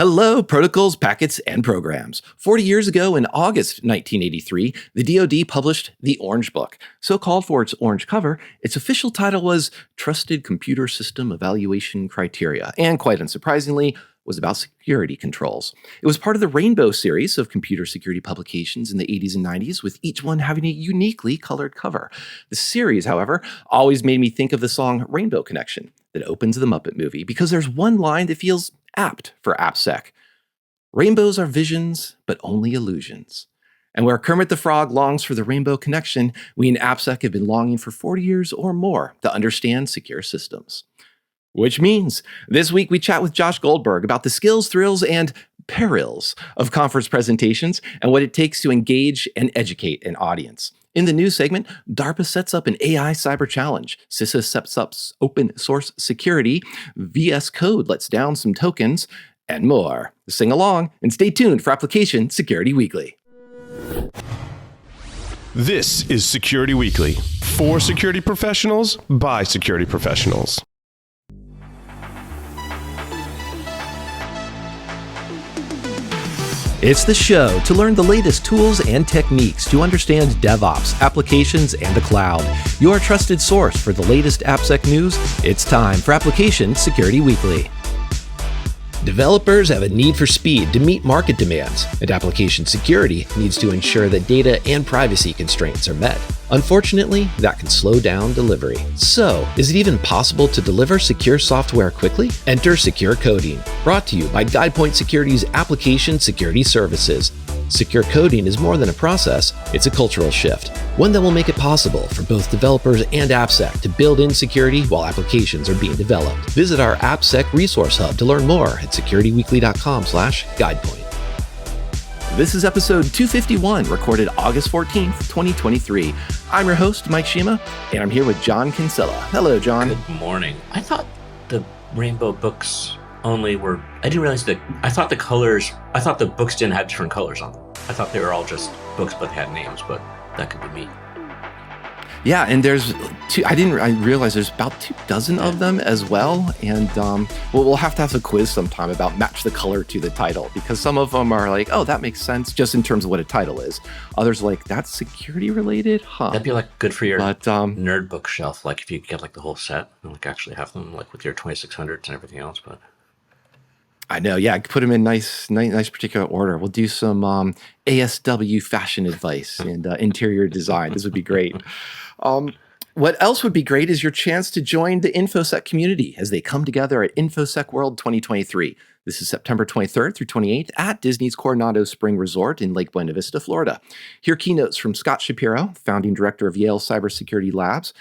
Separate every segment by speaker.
Speaker 1: Hello, protocols, packets, and programs. 40 years ago, in August 1983, the DoD published the Orange Book. So called for its orange cover, its official title was Trusted Computer System Evaluation Criteria, and quite unsurprisingly, was about security controls. It was part of the Rainbow series of computer security publications in the 80s and 90s, with each one having a uniquely colored cover. The series, however, always made me think of the song Rainbow Connection that opens the Muppet movie, because there's one line that feels apt for AppSec. Rainbows are visions, but only illusions. And where Kermit the Frog longs for the rainbow connection, we in AppSec have been longing for 40 years or more to understand secure systems. Which means this week we chat with Josh Goldberg about the skills, thrills, and perils of conference presentations and what it takes to engage and educate an audience. In the news segment, DARPA sets up an AI cyber challenge. CISA sets up open source security. VS Code lets down some tokens, and more. Sing along and stay tuned for Application Security Weekly.
Speaker 2: This is Security Weekly, for security professionals, by security professionals.
Speaker 1: It's the show to learn the latest tools and techniques to understand DevOps, applications, and the cloud. Your trusted source for the latest AppSec news. It's time for Application Security Weekly. Developers have a need for speed to meet market demands, and application security needs to ensure that data and privacy constraints are met. Unfortunately, that can slow down delivery. So, is it even possible to deliver secure software quickly? Enter Secure Coding, brought to you by GuidePoint Security's Application Security Services. Secure coding is more than a process, it's a cultural shift, one that will make it possible for both developers and AppSec to build in security while applications are being developed. Visit our AppSec resource hub to learn more at securityweekly.com/guidepoint. This is episode 251, recorded August 14th, 2023. I'm your host, Mike Shima, and I'm here with John Kinsella. Hello, John.
Speaker 3: Good morning. I thought the rainbow books only were, I didn't realize that, I thought the books didn't have different colors on them. I thought they were all just books, but they had names, but that could be me.
Speaker 1: Yeah, and there's I realize there's about 24 of them as well. And we'll have to have a quiz sometime about match the color to the title, because some of them are like, oh, that makes sense just in terms of what a title is. Others are like, that's security related, huh?
Speaker 3: That'd be like good for your nerd bookshelf, like if you get like the whole set and like actually have them like with your 2600s and everything else, but.
Speaker 1: I know, yeah. Put them in nice particular order. We'll do some ASW fashion advice and interior design. This would be great. What else would be great is your chance to join the InfoSec community as they come together at InfoSec World 2023. This is September 23rd through 28th at Disney's Coronado Spring Resort in Lake Buena Vista, Florida. Hear keynotes from Scott Shapiro, founding director of Yale Cybersecurity Labs,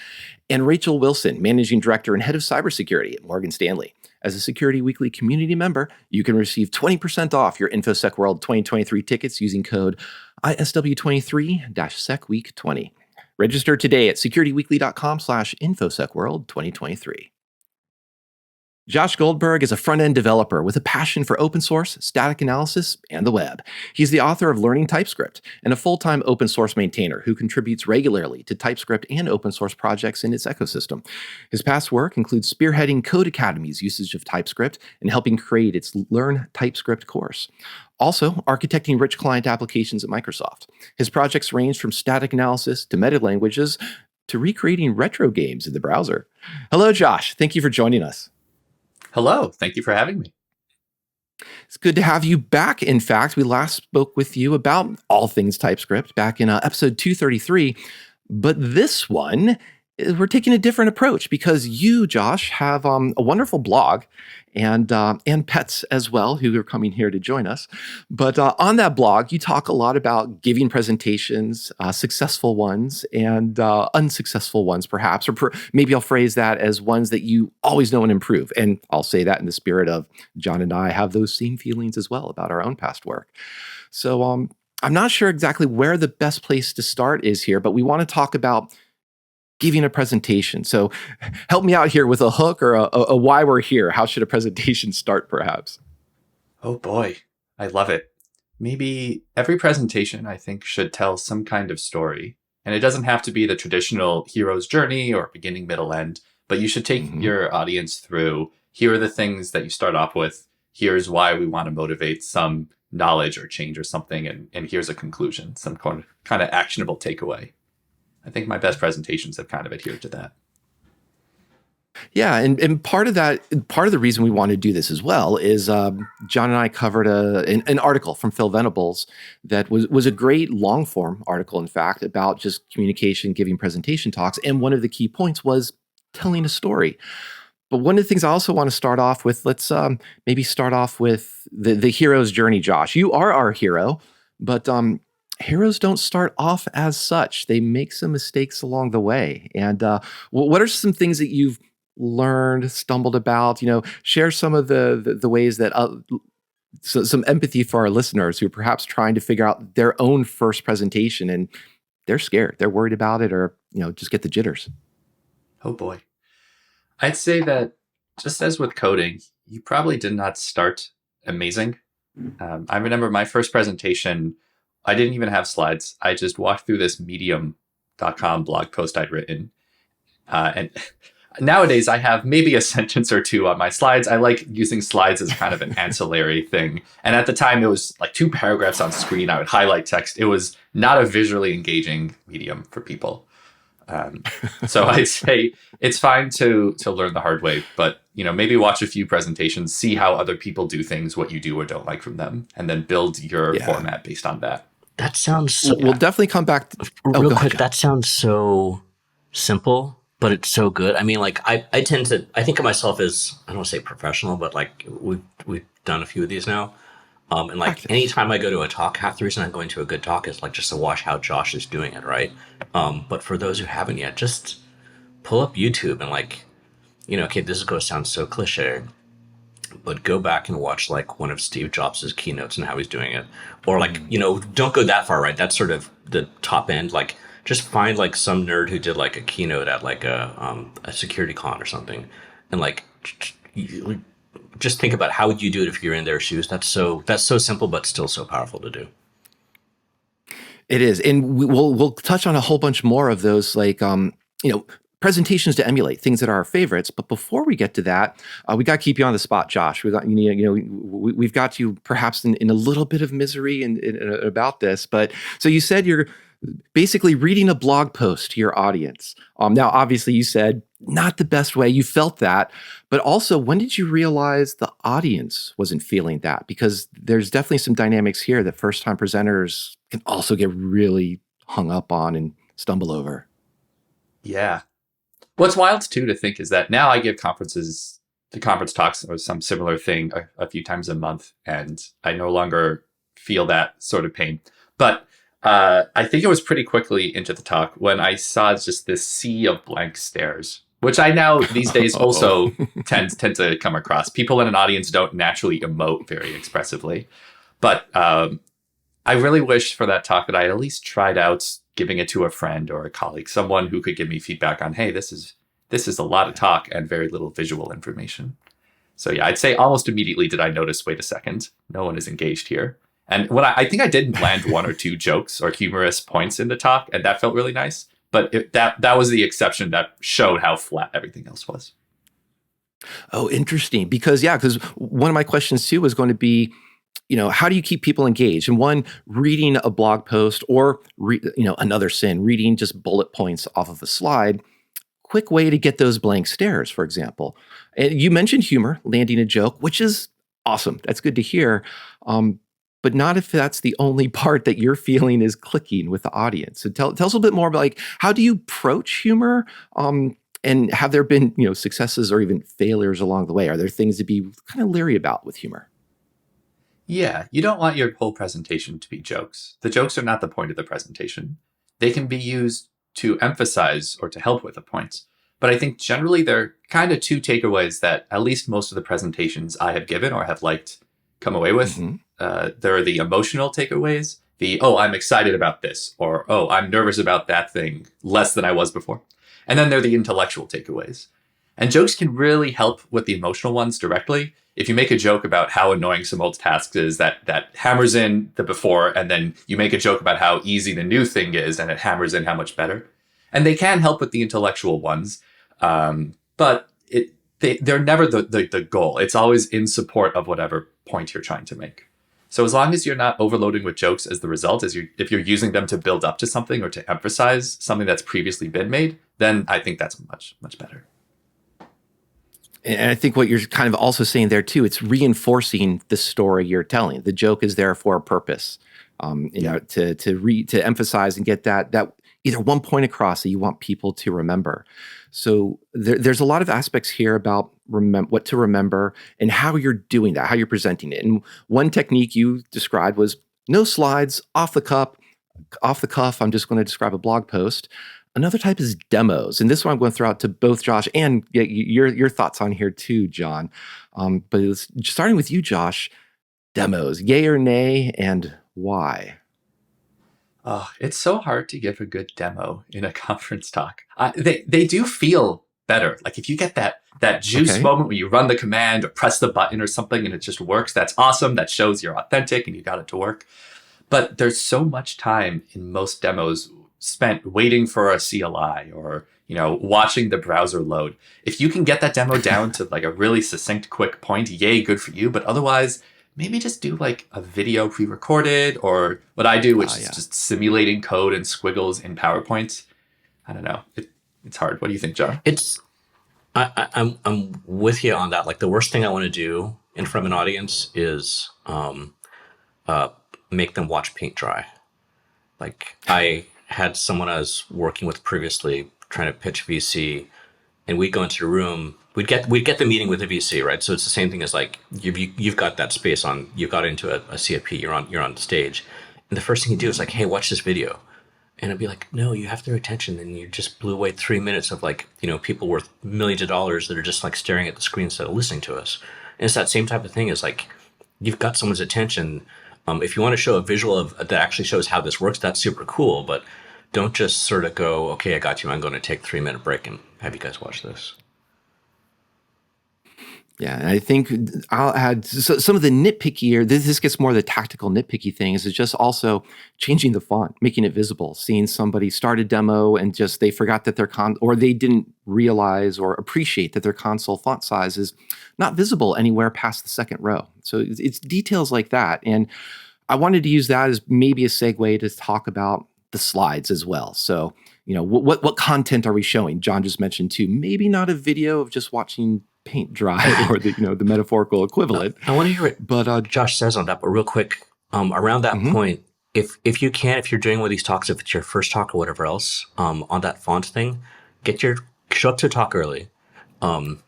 Speaker 1: and Rachel Wilson, managing director and head of cybersecurity at Morgan Stanley. As a Security Weekly community member, you can receive 20% off your InfoSec World 2023 tickets using code ISW23-SecWeek20. Register today at securityweekly.com/InfoSecWorld2023. Josh Goldberg is a front-end developer with a passion for open source, static analysis, and the web. He's the author of Learning TypeScript and a full-time open source maintainer who contributes regularly to TypeScript and open source projects in its ecosystem. His past work includes spearheading Code Academy's usage of TypeScript and helping create its Learn TypeScript course. Also, architecting rich client applications at Microsoft. His projects range from static analysis to meta-languages to recreating retro games in the browser. Hello, Josh. Thank you for joining us.
Speaker 4: Hello. Thank you for having me.
Speaker 1: It's good to have you back. In fact, we last spoke with you about all things TypeScript back in episode 233. But this one, we're taking a different approach because you, Josh, have a wonderful blog and pets as well who are coming here to join us. But on that blog, you talk a lot about giving presentations, successful ones and unsuccessful ones, perhaps, or maybe I'll phrase that as ones that you always know and improve. And I'll say that in the spirit of John and I have those same feelings as well about our own past work. So I'm not sure exactly where the best place to start is here, but we want to talk about giving a presentation. So help me out here with a hook or a why we're here. How should a presentation start, perhaps?
Speaker 4: Oh boy, I love it. Maybe every presentation, I think, should tell some kind of story. And it doesn't have to be the traditional hero's journey or beginning, middle, end, but you should take your audience through, here are the things that you start off with, here's why we want to motivate some knowledge or change or something, and here's a conclusion, some kind of actionable takeaway. I think my best presentations have kind of adhered to that.
Speaker 1: Yeah, and part of the reason we want to do this as well is John and I covered an article from Phil Venables that was a great long form article, in fact, about just communication, giving presentation talks, and one of the key points was telling a story. But one of the things I also want to start off with, let's maybe start off with the hero's journey. Josh, you are our hero, but heroes don't start off as such. They make some mistakes along the way. And what are some things that you've learned, stumbled about? Share some of the ways that some empathy for our listeners who are perhaps trying to figure out their own first presentation and they're scared, they're worried about it, or just get the jitters.
Speaker 4: Oh boy. I'd say that just as with coding, you probably did not start amazing. I remember my first presentation, I didn't even have slides. I just walked through this medium.com blog post I'd written. And nowadays I have maybe a sentence or two on my slides. I like using slides as kind of an ancillary thing. And at the time it was like 2 paragraphs on screen. I would highlight text. It was not a visually engaging medium for people. So I'd say it's fine to learn the hard way, but maybe watch a few presentations, see how other people do things, what you do or don't like from them, and then build your format based on that.
Speaker 3: That sounds so,
Speaker 1: we'll definitely come back
Speaker 3: real quick. That sounds so simple, but it's so good. I mean, like I think of myself as, I don't want to say professional, but like we've done a few of these now. And like anytime I go to a talk, half the reason I'm going to a good talk is like just to watch how Josh is doing it, right? But for those who haven't yet, just pull up YouTube and like, okay, this is going to sound so cliche, but go back and watch like one of Steve Jobs' keynotes and how he's doing it. Or like, don't go that far, right? That's sort of the top end. Like just find like some nerd who did like a keynote at like a security con or something. And like, just think about how would you do it if you're in their shoes. That's so simple, but still so powerful to do.
Speaker 1: It is. And we'll touch on a whole bunch more of those, like, presentations to emulate, things that are our favorites. But before we get to that, we got to keep you on the spot, Josh. We've got you perhaps in a little bit of misery about this. But so you said you're basically reading a blog post to your audience. Now, obviously, you said not the best way. You felt that. But also, when did you realize the audience wasn't feeling that? Because there's definitely some dynamics here that first-time presenters can also get really hung up on and stumble over.
Speaker 4: Yeah. What's wild, too, to think is that now I give conference talks or some similar thing a few times a month, and I no longer feel that sort of pain. But I think it was pretty quickly into the talk when I saw just this sea of blank stares, which I now these days also tend to come across. People in an audience don't naturally emote very expressively. But I really wished for that talk that I had at least tried out giving it to a friend or a colleague, someone who could give me feedback on, hey, this is a lot of talk and very little visual information. So yeah, I'd say almost immediately did I notice, wait a second, no one is engaged here. And when I think I did land 1 or 2 jokes or humorous points in the talk, and that felt really nice. But that was the exception that showed how flat everything else was.
Speaker 1: Oh, interesting. Because one of my questions too was going to be, how do you keep people engaged? And one, reading a blog post or, another sin, reading just bullet points off of a slide. Quick way to get those blank stares, for example. And you mentioned humor, landing a joke, which is awesome. That's good to hear. But not if that's the only part that you're feeling is clicking with the audience. So tell us a little bit more about, like, how do you approach humor? And have there been, successes or even failures along the way? Are there things to be kind of leery about with humor?
Speaker 4: Yeah, you don't want your whole presentation to be jokes. The jokes are not the point of the presentation. They can be used to emphasize or to help with a point. But I think generally there are kind of 2 takeaways that at least most of the presentations I have given or have liked come away with. Mm-hmm. There are the emotional takeaways, I'm excited about this, or, I'm nervous about that thing, less than I was before. And then there are the intellectual takeaways. And jokes can really help with the emotional ones directly. If you make a joke about how annoying some old task is, that hammers in the before, and then you make a joke about how easy the new thing is, and it hammers in how much better. And they can help with the intellectual ones. But they're never the goal. It's always in support of whatever point you're trying to make. So as long as you're not overloading with jokes as the result, if you're using them to build up to something or to emphasize something that's previously been made, then I think that's much, much better.
Speaker 1: And I think what you're kind of also saying there too, it's reinforcing the story you're telling. The joke is there for a purpose, to emphasize and get that either one point across that you want people to remember. So there's a lot of aspects here about what to remember and how you're doing that, how you're presenting it. And one technique you described was no slides, off the cuff. I'm just going to describe a blog post. Another type is demos, and this one I'm going to throw out to both Josh and get your thoughts on here too, John. But starting with you, Josh, demos, yay or nay, and why?
Speaker 4: It's so hard to give a good demo in a conference talk. They do feel better. Like if you get that juice moment where you run the command or press the button or something and it just works, that's awesome. That shows you're authentic and you got it to work. But there's so much time in most demos spent waiting for a CLI or, watching the browser load. If you can get that demo down to like a really succinct, quick point, yay, good for you. But otherwise, maybe just do like a video pre-recorded or what I do, which is just simulating code and squiggles in PowerPoint. I don't know. It's hard. What do you think, John?
Speaker 3: I'm with you on that. Like the worst thing I want to do in front of an audience is make them watch paint dry. Like I had someone I was working with previously trying to pitch VC, and we'd go into the room. We'd get the meeting with the VC, right? So it's the same thing as like you've got that space on. You've got into a CFP. You're on stage, and the first thing you do is like, hey, watch this video, and I'd be like, no, you have their attention, and you just blew away 3 minutes of like people worth millions of dollars that are just like staring at the screen instead of listening to us. And it's that same type of thing as like you've got someone's attention. If you want to show a visual that actually shows how this works, that's super cool. But don't just sort of go, okay, I got you. I'm going to take a 3-minute break and have you guys watch this.
Speaker 1: Yeah, and I think I'll add some of the nitpickier. This gets more the tactical nitpicky thing. Is just also changing the font, making it visible. Seeing somebody start a demo and just they forgot that or they didn't realize or appreciate that their console font size is not visible anywhere past the second row. So it's details like that. And I wanted to use that as maybe a segue to talk about the slides as well. So what content are we showing? John just mentioned too. Maybe not a video of just watching paint dry or the metaphorical equivalent.
Speaker 3: I want to hear what Josh says on that, but real quick, around that point, if you're doing one of these talks, if it's your first talk or whatever else, on that font thing, show up to a talk early, put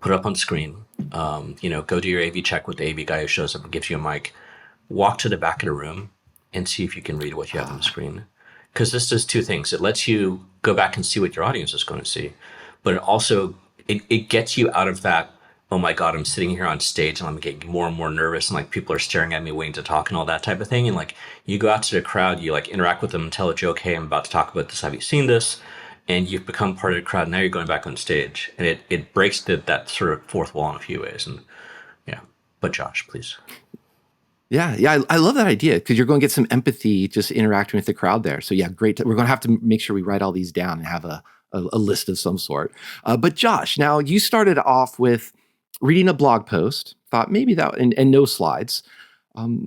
Speaker 3: it up on screen, go do your AV check with the AV guy who shows up and gives you a mic, walk to the back of the room and see if you can read what you have on the screen. Because this does two things. It lets you go back and see what your audience is going to see, but it also it gets you out of that, oh my God, I'm sitting here on stage and I'm getting more and more nervous and like people are staring at me waiting to talk and all that type of thing. And like you go out to the crowd, you like interact with them and tell a joke, hey, I'm about to talk about this. Have you seen this? And you've become part of the crowd. Now you're going back on stage, and it breaks that sort of fourth wall in a few ways. And yeah, but Josh, please.
Speaker 1: Yeah, I love that idea because you're going to get some empathy just interacting with the crowd there. So yeah, great. We're going to have to make sure we write all these down and have a list of some sort. But Josh, now you started off with reading a blog post, thought maybe that, and no slides.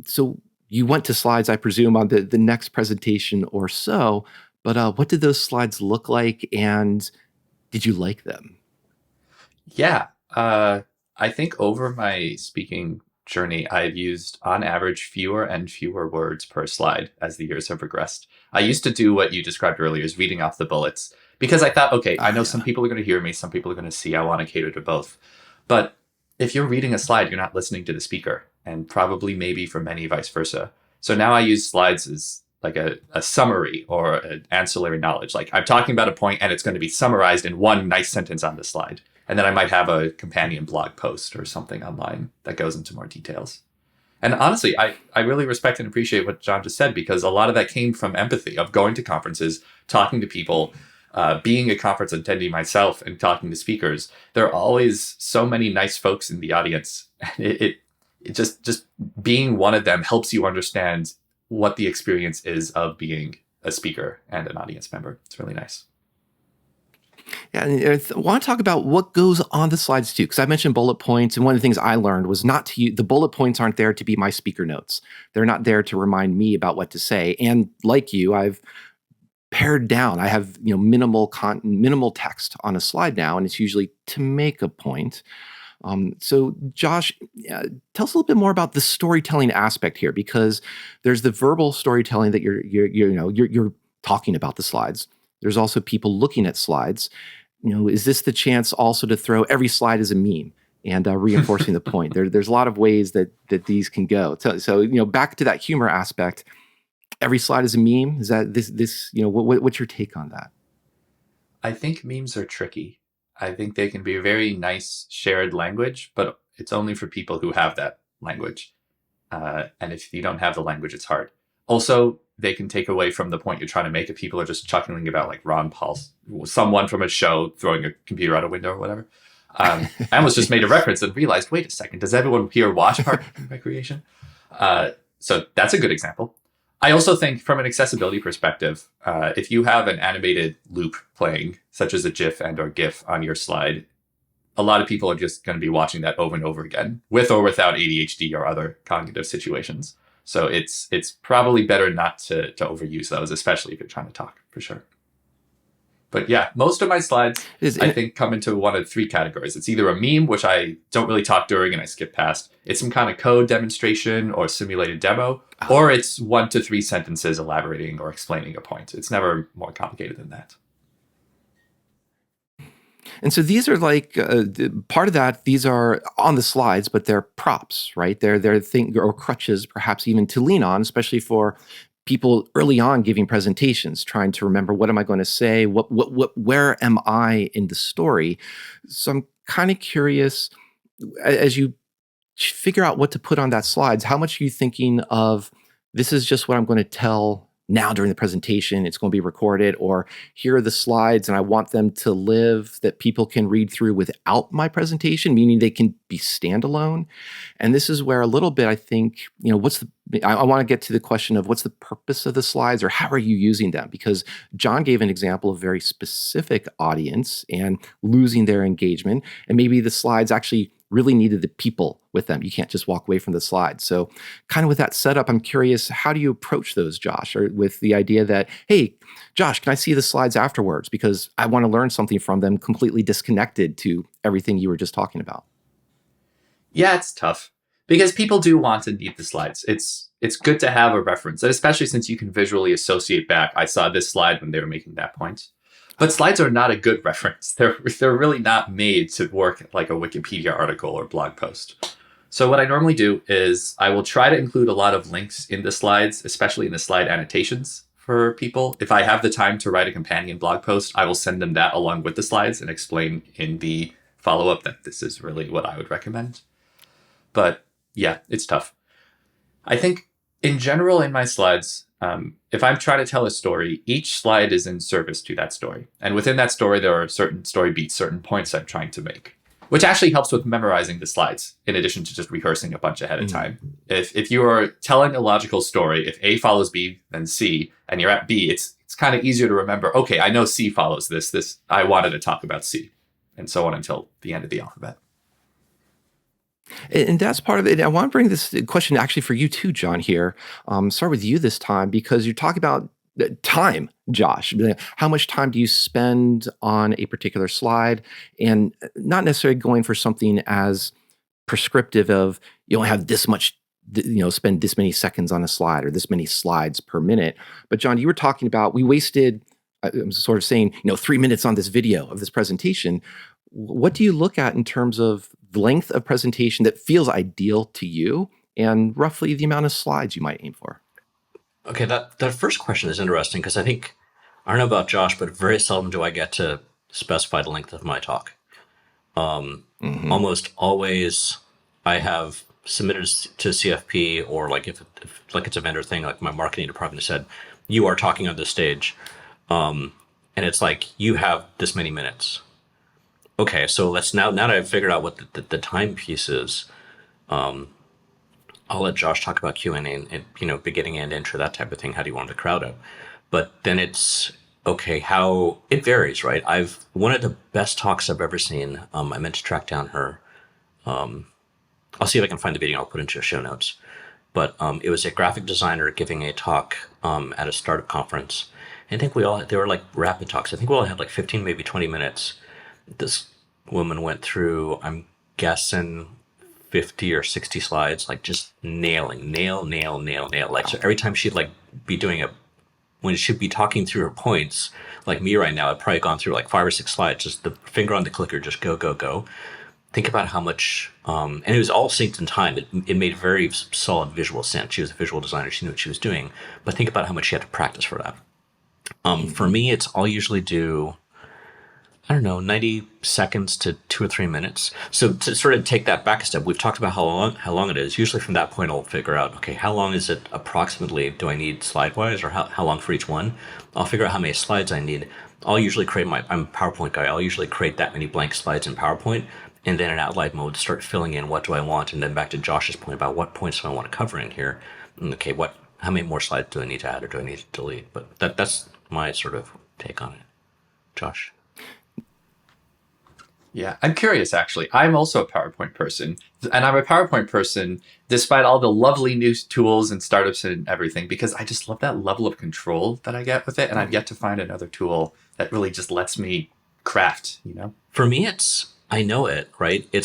Speaker 1: So you went to slides, I presume, on the next presentation or so. But what did those slides look like, and did you like them?
Speaker 4: Yeah, I think over my speaking journey, I've used on average fewer and fewer words per slide as the years have progressed. I used to do what you described earlier, is reading off the bullets, because I thought, okay, I know some people are going to hear me, some people are going to see, I want to cater to both. But if you're reading a slide, you're not listening to the speaker, and probably maybe for many vice versa. So now I use slides as like a summary or an ancillary knowledge. Like I'm talking about a point and it's going to be summarized in one nice sentence on the slide. And then I might have a companion blog post or something online that goes into more details. And honestly, I really respect and appreciate what John just said, because a lot of that came from empathy of going to conferences, talking to people, being a conference attendee myself and talking to speakers. There are always so many nice folks in the audience. It just being one of them helps you understand what the experience is of being a speaker and an audience member. It's really nice.
Speaker 1: Yeah, and I want to talk about what goes on the slides too, because I mentioned bullet points, and one of the things I learned was not to use the bullet points aren't there to be my speaker notes. They're not there to remind me about what to say. And like you, I've pared down. I have minimal text on a slide now, and it's usually to make a point. So Josh, tell us a little bit more about the storytelling aspect here, because there's the verbal storytelling that you're talking about the slides. There's also people looking at slides. Is this the chance also to throw every slide as a meme and reinforcing the point? There's a lot of ways that these can go. So back to that humor aspect. Every slide is a meme. Is that this? What's your take on that?
Speaker 4: I think memes are tricky. I think they can be a very nice shared language, but it's only for people who have that language. And if you don't have the language, it's hard. Also, they can take away from the point you're trying to make if people are just chuckling about like Ron Paul, someone from a show throwing a computer out a window or whatever. I almost just made a reference and realized, wait a second, does everyone here watch Parks and Recreation? So that's a good example. I also think from an accessibility perspective, if you have an animated loop playing, such as a GIF and or GIF on your slide, a lot of people are just going to be watching that over and over again, with or without ADHD or other cognitive situations. So it's probably better not to overuse those, especially if you're trying to talk, for sure. But yeah, most of my slides, I think, come into one of three categories. It's either a meme, which I don't really talk during and I skip past. It's some kind of code demonstration or simulated demo, or it's 1 to 3 sentences elaborating or explaining a point. It's never more complicated than that.
Speaker 1: And so these are like part of that. These are on the slides, but they're props, right? They're things or crutches, perhaps even to lean on, especially for people early on giving presentations, trying to remember what am I going to say, where am I in the story. So I'm kind of curious, as you figure out what to put on that slides, how much are you thinking of this is just what I'm going to tell now during the presentation, it's going to be recorded, or here are the slides and I want them to live that people can read through without my presentation, meaning they can be standalone. And this is where a little bit, I think, I want to get to the question of what's the purpose of the slides, or how are you using them? Because John gave an example of very specific audience and losing their engagement. And maybe the slides actually really needed the people with them. You can't just walk away from the slides. So kind of with that setup, I'm curious, how do you approach those, Josh? Or with the idea that, hey, Josh, can I see the slides afterwards? Because I want to learn something from them completely disconnected to everything you were just talking about.
Speaker 4: Yeah, it's tough because people do want and need the slides. It's good to have a reference, and especially since you can visually associate back. I saw this slide when they were making that point. But slides are not a good reference. They're really not made to work like a Wikipedia article or blog post. So what I normally do is I will try to include a lot of links in the slides, especially in the slide annotations for people. If I have the time to write a companion blog post, I will send them that along with the slides and explain in the follow-up that this is really what I would recommend. But yeah, it's tough. I think in general in my slides, if I'm trying to tell a story, each slide is in service to that story. And within that story, there are certain story beats, certain points I'm trying to make, which actually helps with memorizing the slides, in addition to just rehearsing a bunch ahead of time. If you are telling a logical story, if A follows B, then C, and you're at B, it's kind of easier to remember, okay, I know C follows this, I wanted to talk about C, and so on until the end of the alphabet.
Speaker 1: And that's part of it. I want to bring this question actually for you too, John, here. Start with you this time, because you're talking about time, Josh. How much time do you spend on a particular slide? And not necessarily going for something as prescriptive of you only have this much, spend this many seconds on a slide or this many slides per minute. But John, you were talking about, we wasted, I'm sort of saying, 3 minutes on this video of this presentation. What do you look at in terms of the length of presentation that feels ideal to you and roughly the amount of slides you might aim for?
Speaker 3: Okay, that first question is interesting because I don't know about Josh, but very seldom do I get to specify the length of my talk. Almost always I have submitted to CFP, or like if it's a vendor thing, like my marketing department said, you are talking on this stage. And it's like, you have this many minutes. Okay, so let's now that I've figured out what the time piece is, I'll let Josh talk about Q&A and beginning and intro, that type of thing. How do you want the crowd out? But then it's okay, how it varies, right? One of the best talks I've ever seen. I meant to track down her. I'll see if I can find the video. I'll put it into show notes. But it was a graphic designer giving a talk at a startup conference. I think they were like rapid talks. I think we all had like 15, maybe 20 minutes. This woman went through, I'm guessing, 50 or 60 slides, like just nail. Like, so every time she'd like be doing when she'd be talking through her points, like me right now, I'd probably gone through like 5 or 6 slides, just the finger on the clicker, just go. Think about how much, and it was all synced in time. It made very solid visual sense. She was a visual designer. She knew what she was doing. But think about how much she had to practice for that. For me, I'll usually do, I don't know, 90 seconds to 2 or 3 minutes. So to sort of take that back a step, we've talked about how long it is. Usually from that point, I'll figure out, okay, how long is it approximately? Do I need slide-wise, or how long for each one? I'll figure out how many slides I need. I'll usually I'm a PowerPoint guy. I'll usually create that many blank slides in PowerPoint, and then in Outline mode, start filling in what do I want, and then back to Josh's point about what points do I want to cover in here. And okay, how many more slides do I need to add, or do I need to delete? But that's my sort of take on it. Josh?
Speaker 4: Yeah, I'm curious, actually. I'm also a PowerPoint person, and I'm a PowerPoint person despite all the lovely new tools and startups and everything, because I just love that level of control that I get with it, and I've yet to find another tool that really just lets me craft,
Speaker 3: For me, I know it, right? I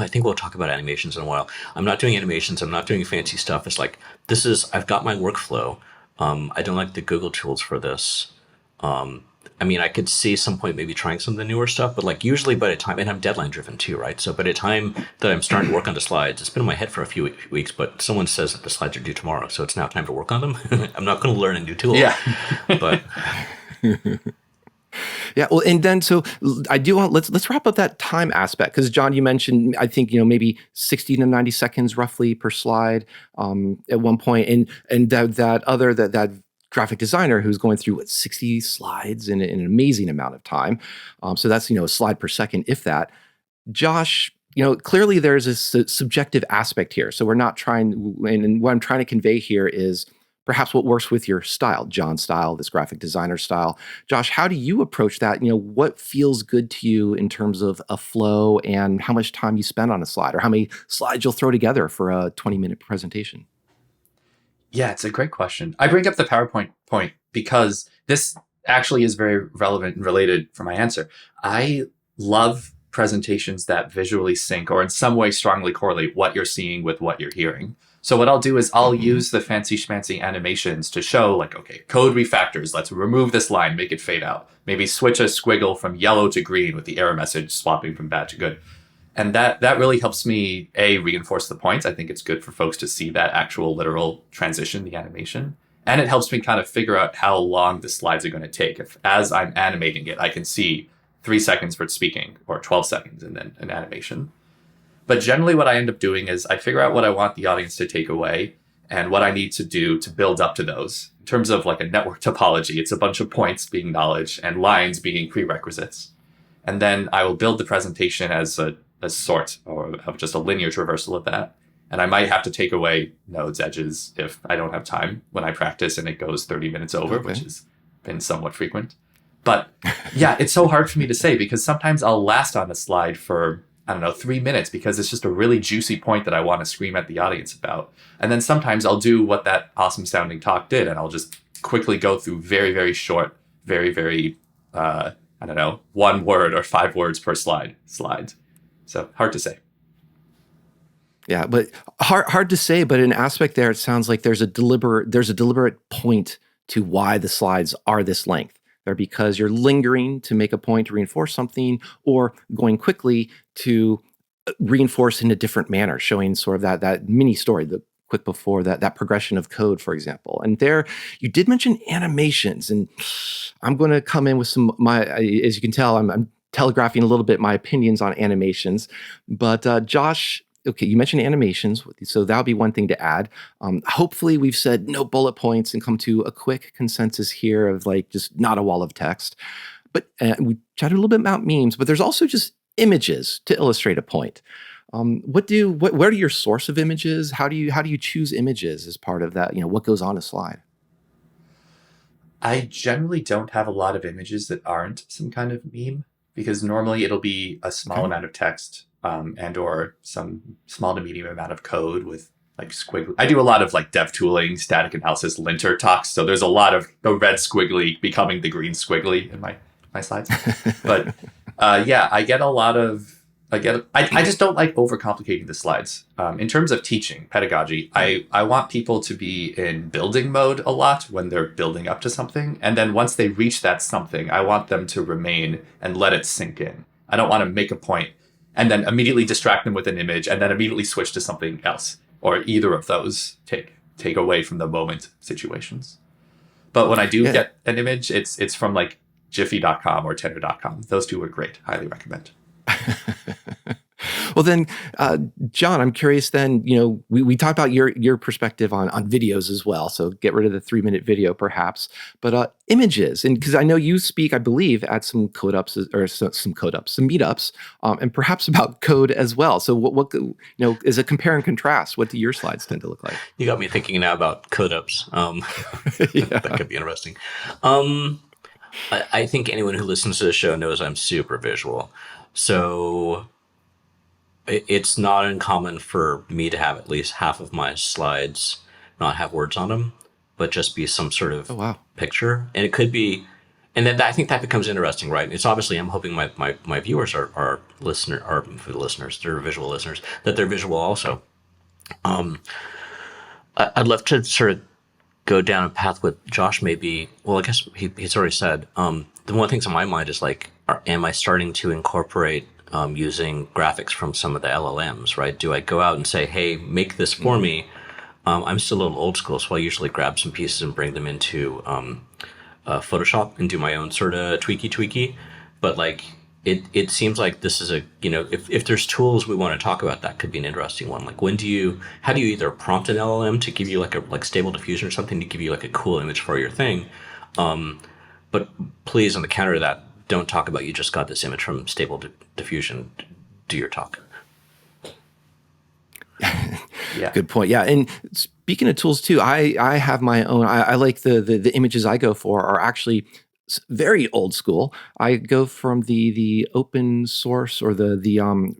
Speaker 3: think we'll talk about animations in a while. I'm not doing animations. I'm not doing fancy stuff. It's like, I've got my workflow. I don't like the Google tools for this. I mean, I could see some point maybe trying some of the newer stuff, but like usually by the time, and I'm deadline driven too, right? So by the time that I'm starting to work on the slides, it's been in my head for a few weeks, but someone says that the slides are due tomorrow, so it's now time to work on them. I'm not going to learn a new tool.
Speaker 4: Yeah.
Speaker 3: But
Speaker 1: Yeah, well, and then so I do want let's wrap up that time aspect, because John, you mentioned I think maybe 60 to 90 seconds roughly per slide at one point, and that graphic designer who's going through 60 slides in an amazing amount of time, so that's a slide per second, if that. Josh, clearly there's a subjective aspect here, so we're not trying, and what I'm trying to convey here is perhaps what works with your style, John's style, this graphic designer style. Josh, how do you approach that? What feels good to you in terms of a flow and how much time you spend on a slide, or how many slides you'll throw together for a 20-minute presentation?
Speaker 4: Yeah, it's a great question. I bring up the PowerPoint point because this actually is very relevant and related for my answer. I love presentations that visually sync or in some way strongly correlate what you're seeing with what you're hearing. So what I'll do is I'll use the fancy schmancy animations to show like, okay, code refactors. Let's remove this line, make it fade out. Maybe switch a squiggle from yellow to green with the error message swapping from bad to good. And that really helps me, reinforce the points. I think it's good for folks to see that actual literal transition, the animation. And it helps me kind of figure out how long the slides are going to take. If as I'm animating it, I can see 3 seconds for speaking or 12 seconds and then an animation. But generally what I end up doing is I figure out what I want the audience to take away and what I need to do to build up to those. In terms of like a network topology, it's a bunch of points being knowledge and lines being prerequisites. And then I will build the presentation as a sort or of just a linear traversal of that. And I might have to take away nodes, edges if I don't have time when I practice and it goes 30 minutes over, which has been somewhat frequent. But yeah, it's so hard for me to say because sometimes I'll last on a slide for 3 minutes because it's just a really juicy point that I want to scream at the audience about. And then sometimes I'll do what that awesome sounding talk did and I'll just quickly go through very, very short, very, very, 1 word or 5 words per slides. So hard to say.
Speaker 1: Yeah, but hard to say, but in an aspect there, it sounds like there's a deliberate point to why the slides are this length. They're because you're lingering to make a point to reinforce something, or going quickly to reinforce in a different manner, showing sort of that mini story, the quick before that progression of code, for example. And there, you did mention animations, and I'm going to come in with as you can tell, I'm telegraphing a little bit my opinions on animations. But Josh, okay, you mentioned animations, so that'll be one thing to add. Hopefully we've said no bullet points and come to a quick consensus here of like just not a wall of text. But we chatted a little bit about memes, but there's also just images to illustrate a point. What are your source of images? How do you choose images as part of that? What goes on a slide?
Speaker 4: I generally don't have a lot of images that aren't some kind of meme, because normally it'll be a small amount of text and or some small to medium amount of code with like squiggly. I do a lot of like dev tooling, static analysis, linter talks. So there's a lot of the red squiggly becoming the green squiggly in my slides. But yeah, I get a lot of, I just don't like overcomplicating the slides. In terms of teaching, pedagogy, I want people to be in building mode a lot when they're building up to something. And then once they reach that something, I want them to remain and let it sink in. I don't want to make a point and then immediately distract them with an image and then immediately switch to something else, or either of those take away from the moment situations. But when I do get an image, it's from like jiffy.com or tender.com. Those two are great. Highly recommend.
Speaker 1: Well, then, John, I'm curious then, we talked about your perspective on videos as well. So get rid of the 3-minute video perhaps, but images. And because I know you speak, I believe, at some some meetups, and perhaps about code as well. So what is a compare and contrast? What do your slides tend to look like?
Speaker 3: You got me thinking now about code ups. That could be interesting. I think anyone who listens to the show knows I'm super visual. So it's not uncommon for me to have at least half of my slides not have words on them, but just be some sort of picture. And it could be, and then I think that becomes interesting, right? It's obviously, I'm hoping my viewers are for the listeners, they're visual listeners, that they're visual also. I'd love to sort of go down a path with Josh maybe. Well, I guess he's already said, the one of the things on my mind is like, am I starting to incorporate using graphics from some of the LLMs, right? Do I go out and say, hey, make this for me? I'm still a little old school, so I usually grab some pieces and bring them into Photoshop and do my own sort of tweaky. But like, it seems like this is if there's tools we want to talk about, that could be an interesting one. Like how do you either prompt an LLM to give you like stable diffusion or something to give you like a cool image for your thing? But please, on the counter to that, don't talk about you just got this image from Stable Diffusion. Do your talk.
Speaker 1: Yeah. Good point. Yeah. And speaking of tools too, I have my own, I like the images I go for are actually very old school. I go from the open source or the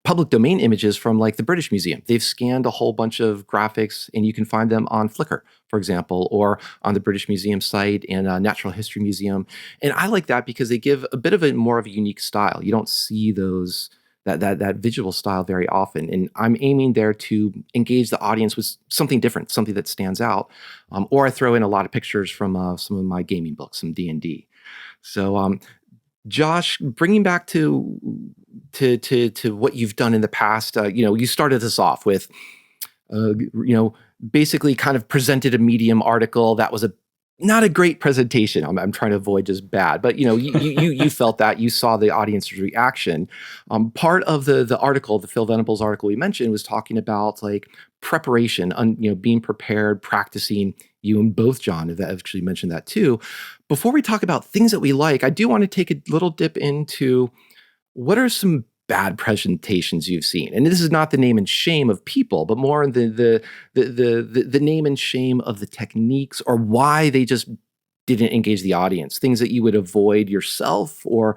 Speaker 1: public domain images from like the British Museum. They've scanned a whole bunch of graphics and you can find them on Flickr, for example, or on the British Museum site and Natural History Museum. And I like that because they give a bit of more of a unique style. You don't see that visual style very often. And I'm aiming there to engage the audience with something different, something that stands out. Or I throw in a lot of pictures from some of my gaming books, some D&D. So Josh, bringing back to what you've done in the past, you started this off with, basically kind of presented a Medium article that was not a great presentation. I'm trying to avoid just bad, but you felt that, you saw the audience's reaction. Part of the article, the Phil Venables article we mentioned, was talking about like preparation, being prepared, practicing. You and both John have actually mentioned that too. Before we talk about things that we like, I do want to take a little dip into what are some bad presentations you've seen. And this is not the name and shame of people, but more the name and shame of the techniques or why they just didn't engage the audience, things that you would avoid yourself or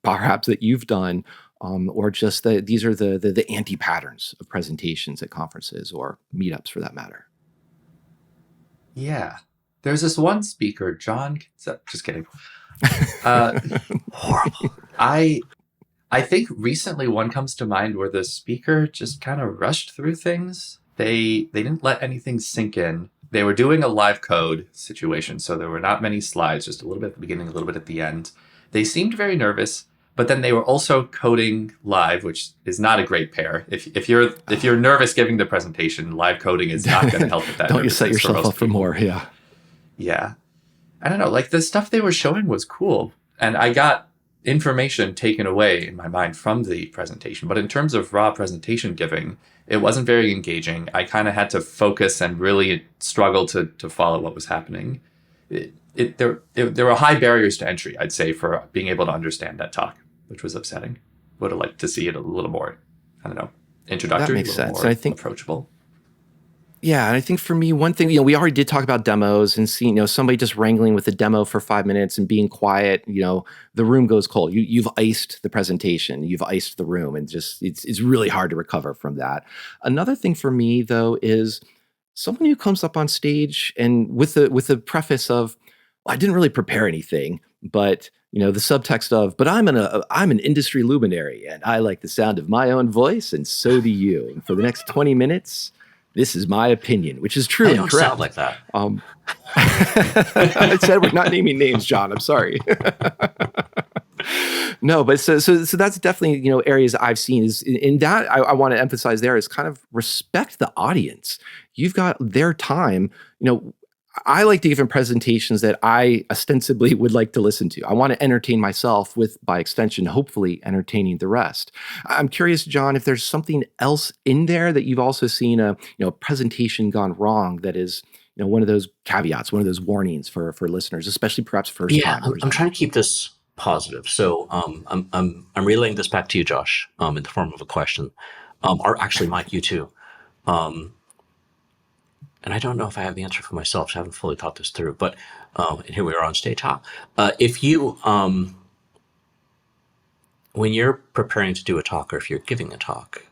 Speaker 1: perhaps that you've done, or just these are the anti-patterns of presentations at conferences or meetups for that matter.
Speaker 4: Yeah. There's this one speaker, John, just kidding.
Speaker 3: Horrible.
Speaker 4: I think recently one comes to mind where the speaker just kind of rushed through things. They didn't let anything sink in. They were doing a live code situation, so there were not many slides, just a little bit at the beginning, a little bit at the end. They seemed very nervous, but then they were also coding live, which is not a great pair. If you're nervous giving the presentation, live coding is not going to help with that.
Speaker 1: Don't you set yourself up for more? Yeah.
Speaker 4: Yeah. I don't know. Like the stuff they were showing was cool, and I got information taken away in my mind from the presentation. But in terms of raw presentation giving, it wasn't very engaging. I kind of had to focus and really struggle to follow what was happening. There were high barriers to entry, I'd say, for being able to understand that talk, which was upsetting. Would have liked to see it a little more, I don't know, introductory,
Speaker 1: that makes sense.
Speaker 4: More
Speaker 1: I think
Speaker 4: approachable.
Speaker 1: Yeah, and I think for me, one thing, we already did talk about demos and seeing, somebody just wrangling with the demo for 5 minutes and being quiet, the room goes cold. You've iced the presentation, you've iced the room, and just it's really hard to recover from that. Another thing for me though is someone who comes up on stage and with the preface of, well, I didn't really prepare anything, but the subtext of, but I'm an industry luminary and I like the sound of my own voice, and so do you. And for the next 20 minutes, this is my opinion, which is true
Speaker 3: I
Speaker 1: and
Speaker 3: don't
Speaker 1: correct.
Speaker 3: sound like that.
Speaker 1: I said we're not naming names, John. I'm sorry. No, but so that's definitely areas I've seen is in that I want to emphasize there is kind of respect the audience. You've got their time. I like to give them presentations that I ostensibly would like to listen to. I want to entertain myself with, by extension, hopefully entertaining the rest. I'm curious, John, if there's something else in there that you've also seen a presentation gone wrong that is one of those caveats, one of those warnings for listeners, especially perhaps first time.
Speaker 3: I'm trying to keep this positive. So I'm relaying this back to you, Josh, in the form of a question, or actually, Mike, you too. And I don't know if I have the answer for myself, so I haven't fully thought this through. But and here we are on stage. If you, when you're preparing to do a talk, or if you're giving a talk,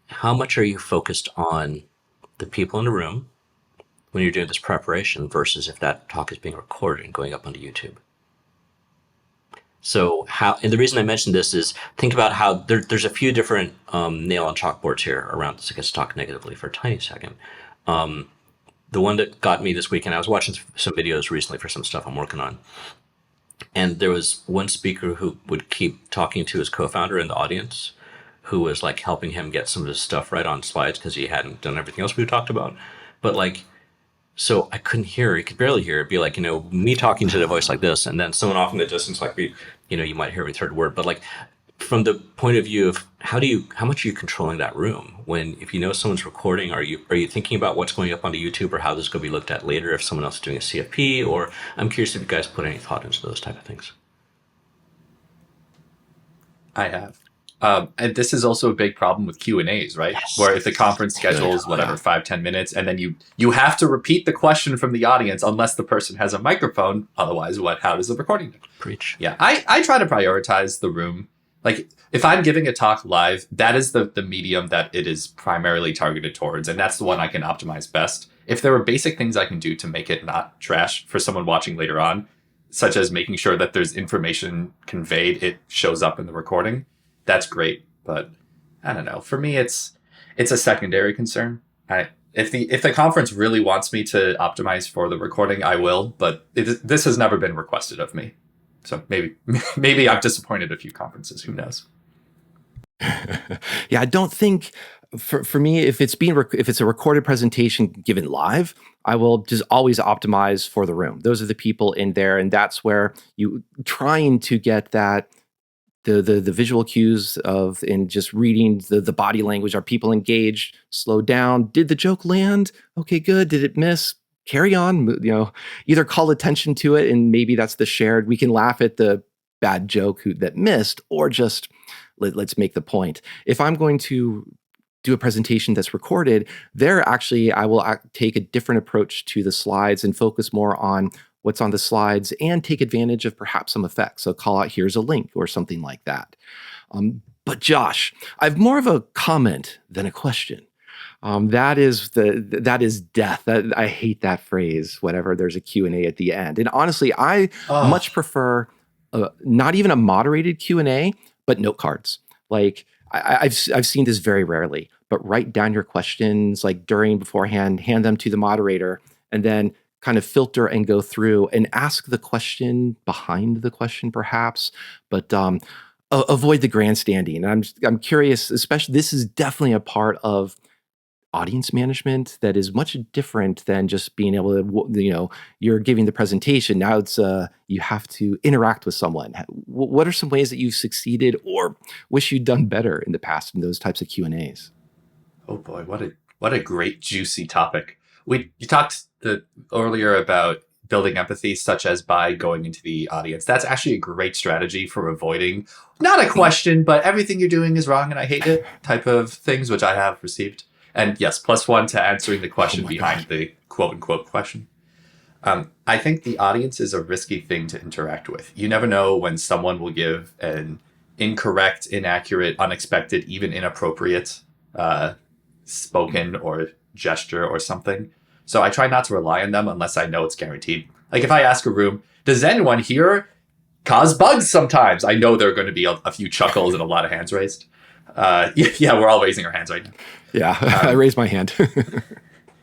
Speaker 3: how much are you focused on the people in the room when you're doing this preparation versus if that talk is being recorded and going up onto YouTube? So and the reason I mentioned this is think about how there's a few different nail on chalkboards here around this. I guess talk negatively for a tiny second. The one that got me this weekend, I was watching some videos recently for some stuff I'm working on. And there was one speaker who would keep talking to his co-founder in the audience, who was like helping him get some of his stuff right on slides because he hadn't done everything else we talked about. But so I couldn't hear, he could barely hear. It'd be like, me talking to the voice like this, and then someone off in the distance, like me, you might hear every third word. But from the point of view of how much are you controlling that room when, if someone's recording, are you thinking about what's going up onto YouTube or how this is going to be looked at later if someone else is doing a CFP? Or I'm curious if you guys put any thought into those type of things.
Speaker 4: I have. And this is also a big problem with Q&As, right?
Speaker 3: Yes.
Speaker 4: Where if the conference schedules, 5-10 minutes, and then you have to repeat the question from the audience unless the person has a microphone. Otherwise, how does the recording do?
Speaker 3: Preach.
Speaker 4: Yeah, I try to prioritize the room. Like, if I'm giving a talk live, that is the medium that it is primarily targeted towards, and that's the one I can optimize best. If there are basic things I can do to make it not trash for someone watching later on, such as making sure that there's information conveyed, it shows up in the recording, that's great. But I don't know. For me, it's a secondary concern. If the conference really wants me to optimize for the recording, I will. But this has never been requested of me. So maybe I've disappointed a few conferences. Who knows?
Speaker 1: Yeah, I don't think for me, if it's a recorded presentation given live, I will just always optimize for the room. Those are the people in there, and that's where you trying to get that the visual cues of in just reading the body language. Are people engaged? Slow down. Did the joke land? Okay, good. Did it miss? Carry on, either call attention to it, and maybe that's the shared, we can laugh at the bad joke that missed, or just let's make the point. If I'm going to do a presentation that's recorded, I will take a different approach to the slides and focus more on what's on the slides and take advantage of perhaps some effects. So call out, here's a link or something like that. But Josh, I have more of a comment than a question. That is death. I hate that phrase whenever there's a Q&A at the end. And honestly, I much prefer not even a moderated Q&A, but note cards. Like I've seen this very rarely, but write down your questions like beforehand, hand them to the moderator, and then kind of filter and go through and ask the question behind the question perhaps, but avoid the grandstanding. And I'm curious, especially this is definitely a part of audience management that is much different than just being able to, you're giving the presentation. Now it's you have to interact with someone. What are some ways that you've succeeded or wish you'd done better in the past in those types of Q&As?
Speaker 4: Oh boy, what a great juicy topic. You talked earlier about building empathy, such as by going into the audience. That's actually a great strategy for avoiding not a question, but everything you're doing is wrong and I hate it type of things, which I have received. And yes, +1 to answering the question
Speaker 1: my
Speaker 4: behind the quote unquote question. I think the audience is a risky thing to interact with. You never know when someone will give an incorrect, inaccurate, unexpected, even inappropriate spoken or gesture or something. So I try not to rely on them unless I know it's guaranteed. Like if I ask a room, does anyone here cause bugs sometimes? I know there are going to be a few chuckles and a lot of hands raised. Yeah, we're all raising our hands right now.
Speaker 1: Yeah, I raised my hand.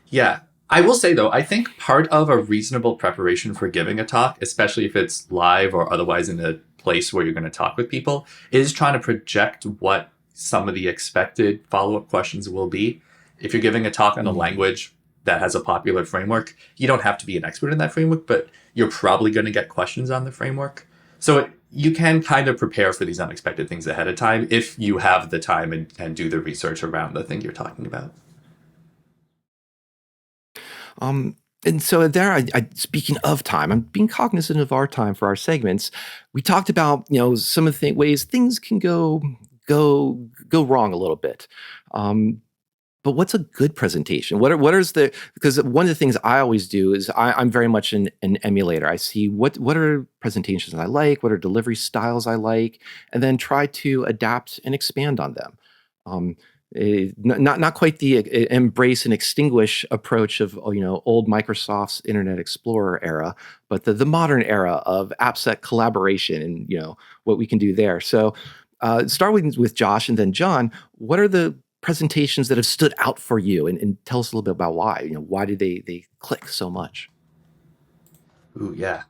Speaker 4: Yeah. I will say, though, I think part of a reasonable preparation for giving a talk, especially if it's live or otherwise in a place where you're going to talk with people, is trying to project what some of the expected follow-up questions will be. If you're giving a talk on a language that has a popular framework, you don't have to be an expert in that framework, but you're probably going to get questions on the framework. So you can kind of prepare for these unexpected things ahead of time if you have the time and do the research around the thing you're talking about.
Speaker 1: And so there, speaking of time, I'm being cognizant of our time for our segments. We talked about, some of the ways things can go wrong a little bit. But what's a good presentation? Because one of the things I always do is I'm very much an emulator. I see what are presentations I like, what are delivery styles I like, and then try to adapt and expand on them. Not quite the embrace and extinguish approach of old Microsoft's Internet Explorer era, but the modern era of AppSec collaboration and what we can do there. So start with Josh and then John. What are the presentations that have stood out for you, and tell us a little bit about why? Why did they click so much?
Speaker 4: Ooh, yeah.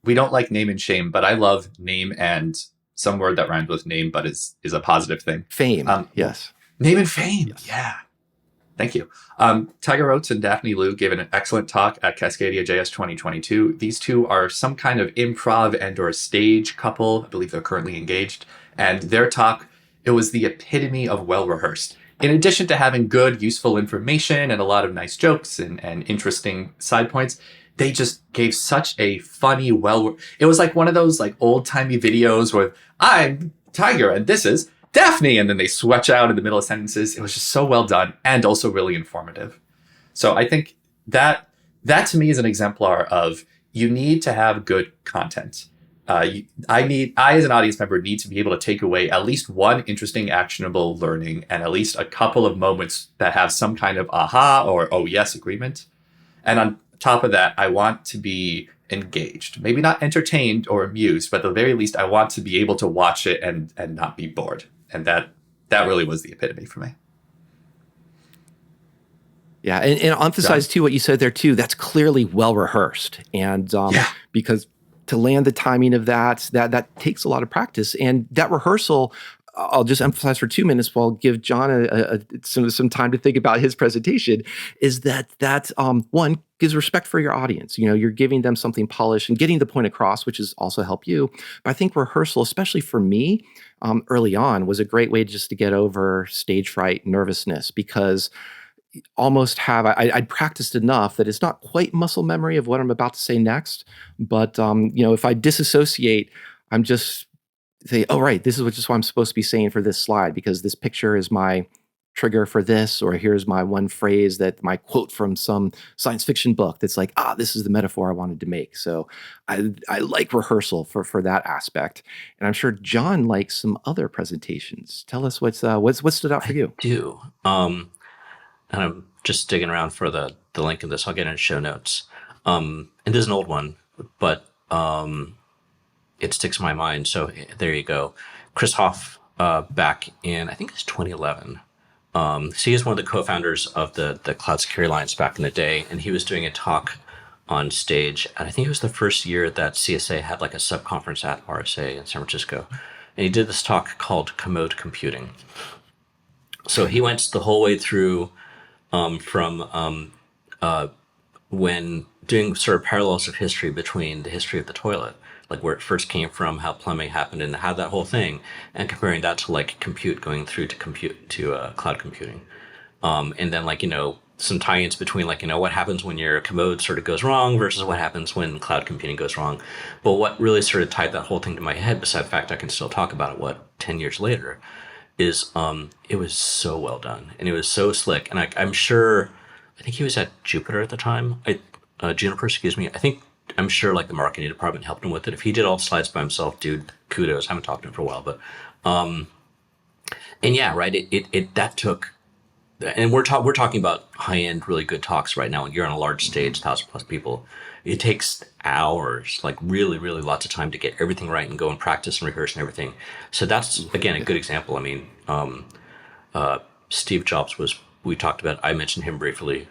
Speaker 4: We don't like name and shame, but I love name and some word that rhymes with name, but is a positive thing.
Speaker 1: Fame, yes.
Speaker 4: Name and fame,
Speaker 1: yes.
Speaker 4: Yeah. Thank you. Oates and Daphne Liu gave an excellent talk at Cascadia JS 2022. These two are some kind of improv and or stage couple. I believe they're currently engaged. And their talk, it was the epitome of well-rehearsed. In addition to having good, useful information and a lot of nice jokes and interesting side points, they just gave such a funny, it was like one of those like old-timey videos where I'm Tiger and this is Daphne, and then they switch out in the middle of sentences. It was just so well done and also really informative. So I think that to me is an exemplar of you need to have good content. I as an audience member need to be able to take away at least one interesting, actionable learning and at least a couple of moments that have some kind of aha or oh yes agreement. And on top of that, I want to be engaged, maybe not entertained or amused, but at the very least, I want to be able to watch it and not be bored. And that really was the epitome for me.
Speaker 1: Yeah, and I'll emphasize too what you said there too. That's clearly well rehearsed, and because to land the timing of that takes a lot of practice, and that rehearsal. I'll just emphasize for 2 minutes while I'll give John some time to think about his presentation, is that one, gives respect for your audience. You're giving them something polished and getting the point across, which is also help you. But I think rehearsal, especially for me, early on, was a great way just to get over stage fright, nervousness, because I'd practiced enough that it's not quite muscle memory of what I'm about to say next. But if I disassociate, I'm just say, oh, right, this is what I'm supposed to be saying for this slide, because this picture is my trigger for this, or here's my one phrase that my quote from some science fiction book that's like, this is the metaphor I wanted to make. So I like rehearsal for that aspect. And I'm sure John likes some other presentations. Tell us what stood out for you.
Speaker 3: I do. And I'm just digging around for the link of this. I'll get in show notes. And this is an old one, but it sticks in my mind. So there you go. Chris Hoff, back in, I think it's 2011. So he is one of the co-founders of the Cloud Security Alliance back in the day. And he was doing a talk on stage. And I think it was the first year that CSA had like a sub-conference at RSA in San Francisco. And he did this talk called Commode Computing. So he went the whole way through from when doing sort of parallels of history between the history of the toilet, like where it first came from, how plumbing happened, and how that whole thing, and comparing that to like compute going through to cloud computing, and then some tie-ins between what happens when your commode sort of goes wrong versus what happens when cloud computing goes wrong. But what really sort of tied that whole thing to my head, besides the fact I can still talk about it 10 years later, is it was so well done and it was so slick. And I'm sure, I think he was at Jupiter at the time. Juniper, excuse me. I'm sure like the marketing department helped him with it. If he did all the slides by himself, dude, kudos. I haven't talked to him for a while, but and yeah, right. It that took, and we're talking about high end, really good talks right now. And you're on a large stage, 1,000+ people. It takes hours, like really, really lots of time to get everything right and go and practice and rehearse and everything. So that's again a good example. I mean, Steve Jobs we talked about. I mentioned him briefly.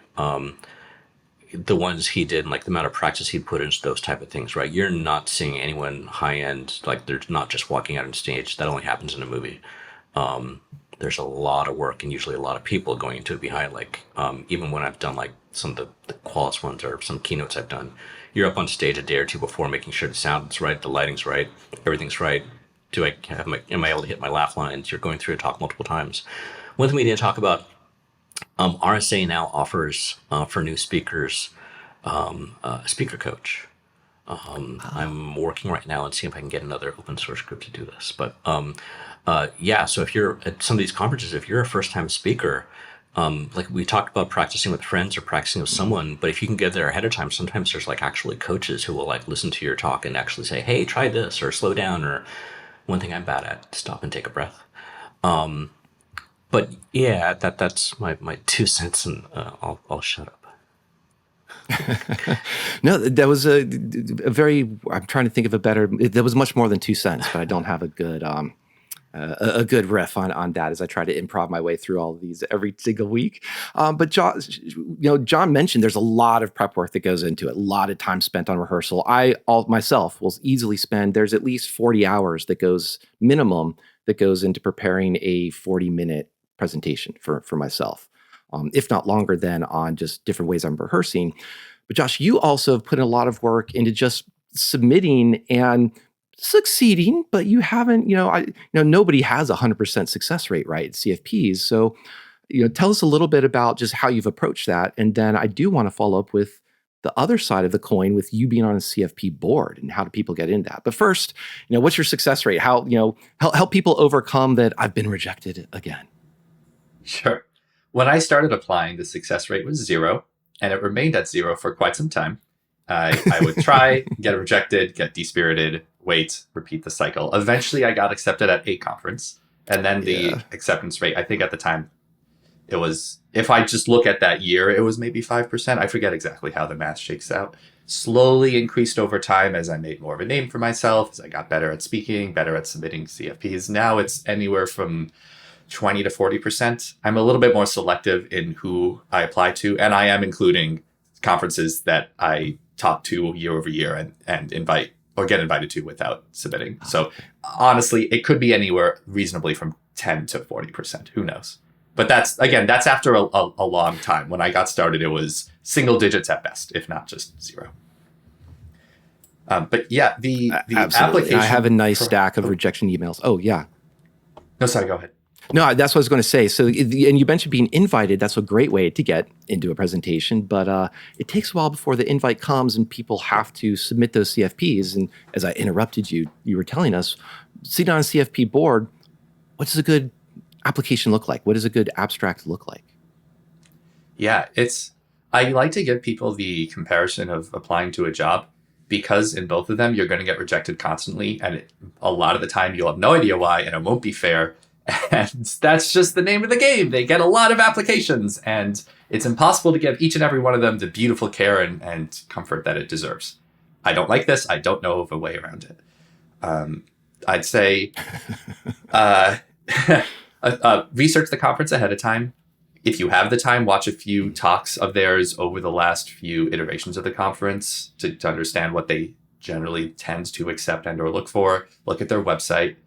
Speaker 3: The ones he did and like the amount of practice he put into those type of things, right? You're not seeing anyone high end, like they're not just walking out on stage. That only happens in a movie. There's a lot of work and usually a lot of people going into it behind. Like even when I've done like some of the Qualis ones or some keynotes I've done, you're up on stage a day or two before making sure the sound's right, the lighting's right, everything's right. Am I able to hit my laugh lines? You're going through a talk multiple times. One thing we didn't talk about, RSA now offers for new speakers a speaker coach. I'm working right now and seeing if I can get another open source group to do this. But yeah, so if you're at some of these conferences, if you're a first time speaker, like we talked about practicing with friends or practicing with someone, but if you can get there ahead of time, sometimes there's like actually coaches who will like listen to your talk and actually say, hey, try this or slow down, or one thing I'm bad at, stop and take a breath. But yeah, that's my 2 cents, and I'll shut up.
Speaker 1: No, that was a very. I'm trying to think of a better. That was much more than 2 cents, but I don't have a good riff on that as I try to improv my way through all of these every single week. But John mentioned there's a lot of prep work that goes into it. A lot of time spent on rehearsal. I myself will easily spend. There's at least 40 hours that goes minimum that goes into preparing a 40-minute presentation for myself, if not longer than on just different ways I'm rehearsing. But Josh, you also have put in a lot of work into just submitting and succeeding, but you haven't, nobody has 100% success rate, right? CFPs. So, tell us a little bit about just how you've approached that. And then I do want to follow up with the other side of the coin with you being on a CFP board and how do people get into that? But first, what's your success rate? How, help people overcome that I've been rejected again.
Speaker 4: Sure. When I started applying, the success rate was 0, and it remained at 0 for quite some time. I would try, get rejected, get despirited, wait, repeat the cycle. Eventually, I got accepted at a conference, and then the acceptance rate, I think at the time, it was, if I just look at that year, it was maybe 5%. I forget exactly how the math shakes out. Slowly increased over time as I made more of a name for myself, as I got better at speaking, better at submitting CFPs. Now it's anywhere from 20 to 40%. I'm a little bit more selective in who I apply to, and I am including conferences that I talk to year over year and invite or get invited to without submitting. So honestly, it could be anywhere reasonably from 10 to 40%. Who knows? But that's after a long time. When I got started, it was single digits at best, if not just 0. But yeah, the application.
Speaker 1: I have a nice stack of rejection emails. Oh yeah.
Speaker 4: No, sorry, go ahead.
Speaker 1: No, that's what I was going to say. So, and you mentioned being invited. That's a great way to get into a presentation, but it takes a while before the invite comes and people have to submit those CFPs. And as I interrupted you, you were telling us, sitting on a CFP board, what does a good application look like? What does a good abstract look like?
Speaker 4: Yeah, I like to give people the comparison of applying to a job, because in both of them, you're going to get rejected constantly. And a lot of the time, you'll have no idea why, and it won't be fair. And that's just the name of the game. They get a lot of applications, and it's impossible to give each and every one of them the beautiful care and comfort that it deserves. I don't like this. I don't know of a way around it. I'd say research the conference ahead of time. If you have the time, watch a few talks of theirs over the last few iterations of the conference to understand what they generally tend to accept and or look for. Look at their website.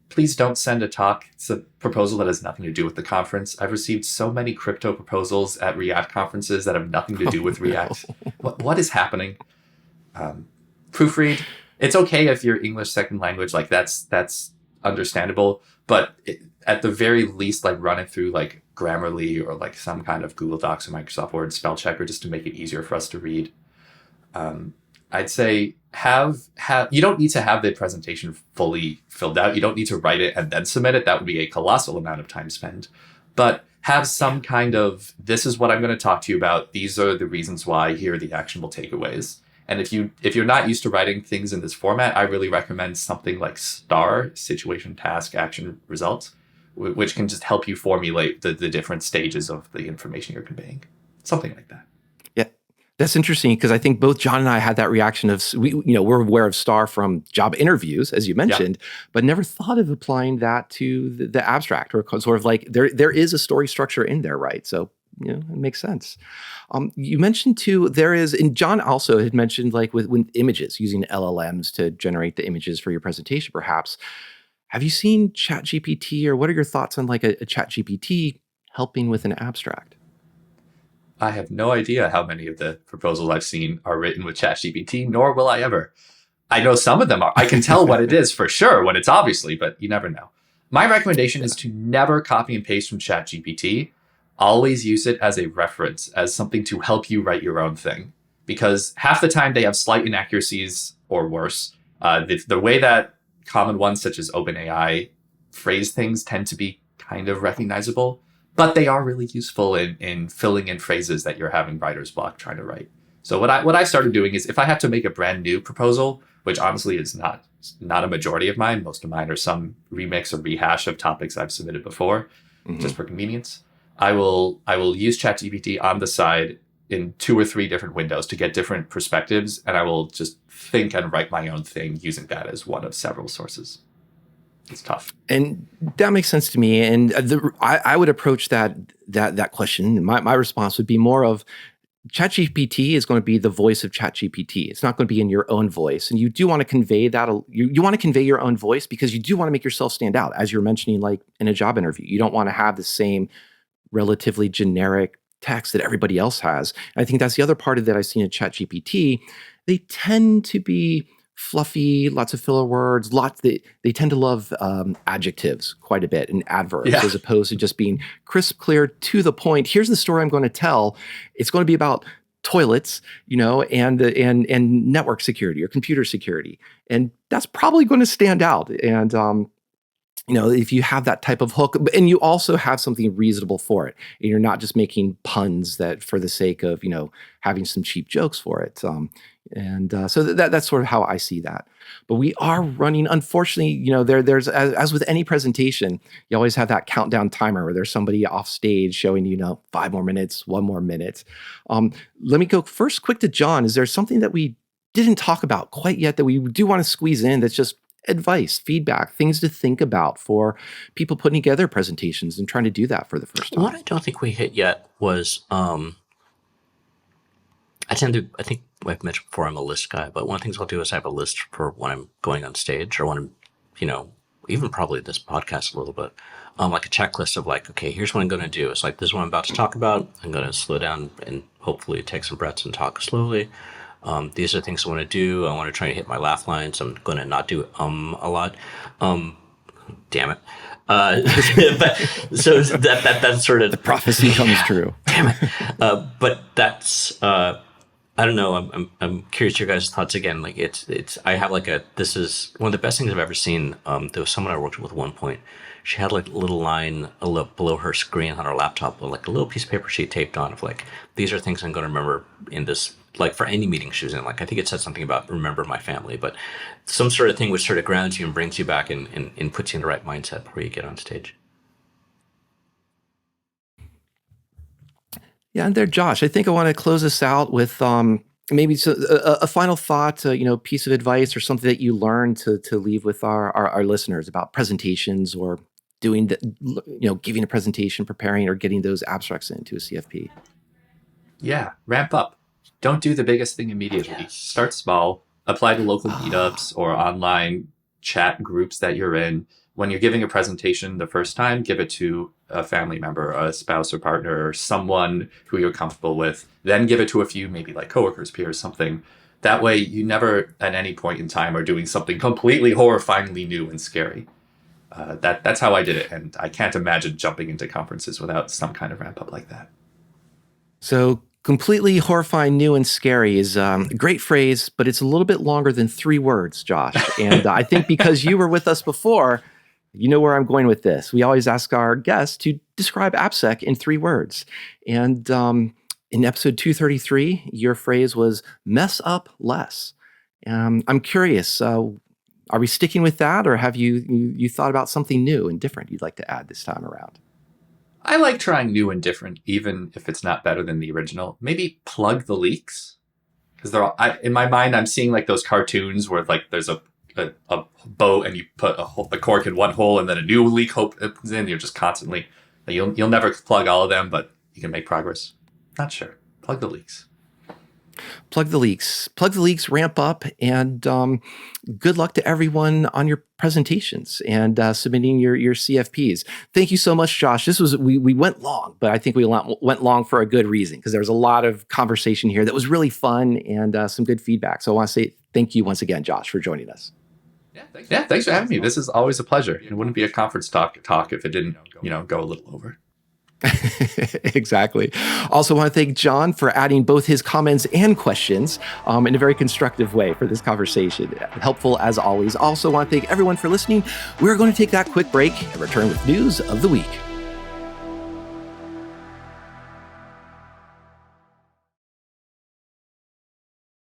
Speaker 4: Please don't send a talk. It's a proposal that has nothing to do with the conference. I've received so many crypto proposals at React conferences that have nothing to do with React. What is happening? Proofread. It's okay if you're English second language, like that's understandable. But at the very least, like run it through like Grammarly or like some kind of Google Docs or Microsoft Word spell checker just to make it easier for us to read. I'd say have you don't need to have the presentation fully filled out. You don't need to write it and then submit it. That would be a colossal amount of time spent. But have some kind of, this is what I'm going to talk to you about. These are the reasons why. Here are the actionable takeaways. And if you're not used to writing things in this format, I really recommend something like STAR, situation, task, action, result, which can just help you formulate the different stages of the information you're conveying. Something like that.
Speaker 1: Yeah, that's interesting because I think both John and I had that reaction of, we're aware of STAR from job interviews, as you mentioned, but never thought of applying that to the abstract, or sort of like there is a story structure in there, right? So, it makes sense. You mentioned too, and John also had mentioned like with images, using LLMs to generate the images for your presentation, perhaps. Have you seen ChatGPT, or what are your thoughts on like a ChatGPT helping with an abstract?
Speaker 4: I have no idea how many of the proposals I've seen are written with ChatGPT, nor will I ever. I know some of them are. I can tell what it is for sure, what it's obviously, but you never know. My recommendation is to never copy and paste from ChatGPT. Always use it as a reference, as something to help you write your own thing. Because half the time they have slight inaccuracies or worse. The way that common ones such as OpenAI phrase things tend to be kind of recognizable, but they are really useful in filling in phrases that you're having writer's block trying to write. So what I started doing is, if I have to make a brand new proposal, which honestly is not a majority of mine, most of mine are some remix or rehash of topics I've submitted before, just for convenience. I will use ChatGPT on the side in 2 or 3 different windows to get different perspectives, and I will just think and write my own thing using that as one of several sources. It's tough.
Speaker 1: And that makes sense to me. And I would approach that question. My response would be more of, ChatGPT is going to be the voice of ChatGPT. It's not going to be in your own voice. And you do want to convey that. You want to convey your own voice because you do want to make yourself stand out, as you're mentioning, like in a job interview. You don't want to have the same relatively generic text that everybody else has. And I think that's the other part of that I've seen in ChatGPT. They tend to be fluffy, lots of filler words, they tend to love adjectives quite a bit, and adverbs, as opposed to just being crisp, clear, to the point. Here's the story I'm going to tell. It's going to be about toilets, and network security or computer security. And that's probably going to stand out. And if you have that type of hook, and you also have something reasonable for it, and you're not just making puns that for the sake of, having some cheap jokes for it. So that's sort of how I see that. But we are running, unfortunately, there's, as with any presentation, you always have that countdown timer where there's somebody off stage showing 5 more minutes, 1 more minute. Let me go first quick to John. Is there something that we didn't talk about quite yet that we do want to squeeze in that's just advice, feedback, things to think about for people putting together presentations and trying to do that for the first time?
Speaker 3: What I don't think we hit yet was, I think I've mentioned before, I'm a list guy, but one of the things I'll do is I have a list for when I'm going on stage, or when I'm, even probably this podcast a little bit, like a checklist of like, okay, here's what I'm going to do. It's like, this is what I'm about to talk about. I'm going to slow down and hopefully take some breaths and talk slowly. These are the things I want to do. I want to try to hit my laugh lines. I'm going to not do a lot. Damn it. But so that's sort of
Speaker 1: the prophecy comes true.
Speaker 3: Damn it. But that's I don't know. I'm curious your guys' thoughts again. Like I have like this is one of the best things I've ever seen. There was someone I worked with at one point. She had like a little line below her screen on her laptop, like a little piece of paper she taped on of like, these are things I'm going to remember in this, like for any meeting she was in. Like, I think it said something about remember my family, but some sort of thing which sort of grounds you and brings you back and puts you in the right mindset before you get on stage.
Speaker 1: Yeah, and there, Josh, I think I want to close this out with maybe a final thought, piece of advice or something that you learned to leave with our listeners about presentations, or doing giving a presentation, preparing, or getting those abstracts into a CFP.
Speaker 4: Yeah, ramp up. Don't do the biggest thing immediately. Yes. Start small. Apply to local meetups or online chat groups that you're in. When you're giving a presentation the first time, give it to a family member, a spouse or partner, or someone who you're comfortable with. Then give it to a few, maybe like coworkers, peers, something. That way, you never at any point in time are doing something completely horrifyingly new and scary. That's how I did it. And I can't imagine jumping into conferences without some kind of ramp up like that.
Speaker 1: So Completely horrifying, new, and scary is a great phrase, but it's a little bit longer than 3 words, Josh. And I think because you were with us before, you know where I'm going with this. We always ask our guests to describe AppSec in 3 words. And in episode 233, your phrase was mess up less. I'm curious, are we sticking with that, or have you thought about something new and different you'd like to add this time around?
Speaker 4: I like trying new and different, even if it's not better than the original. Maybe plug the leaks, because they're all, in my mind, I'm seeing like those cartoons where like there's a boat and you put a cork in one hole and then a new leak opens in. You're just constantly, you'll never plug all of them, but you can make progress. Not sure. Plug the leaks.
Speaker 1: Plug the leaks. Plug the leaks, ramp up, and good luck to everyone on your presentations and submitting your CFPs. Thank you so much, Josh. We went long, but I think we went long for a good reason, because there was a lot of conversation here that was really fun and some good feedback. So I want to say thank you once again, Josh, for joining us.
Speaker 4: Yeah, thanks for having me. This is always a pleasure. It wouldn't be a conference talk if it didn't, go a little over.
Speaker 1: Exactly. Also want to thank John for adding both his comments and questions in a very constructive way for this conversation. Helpful as always. Also want to thank everyone for listening. We're going to take that quick break and return with news of the week.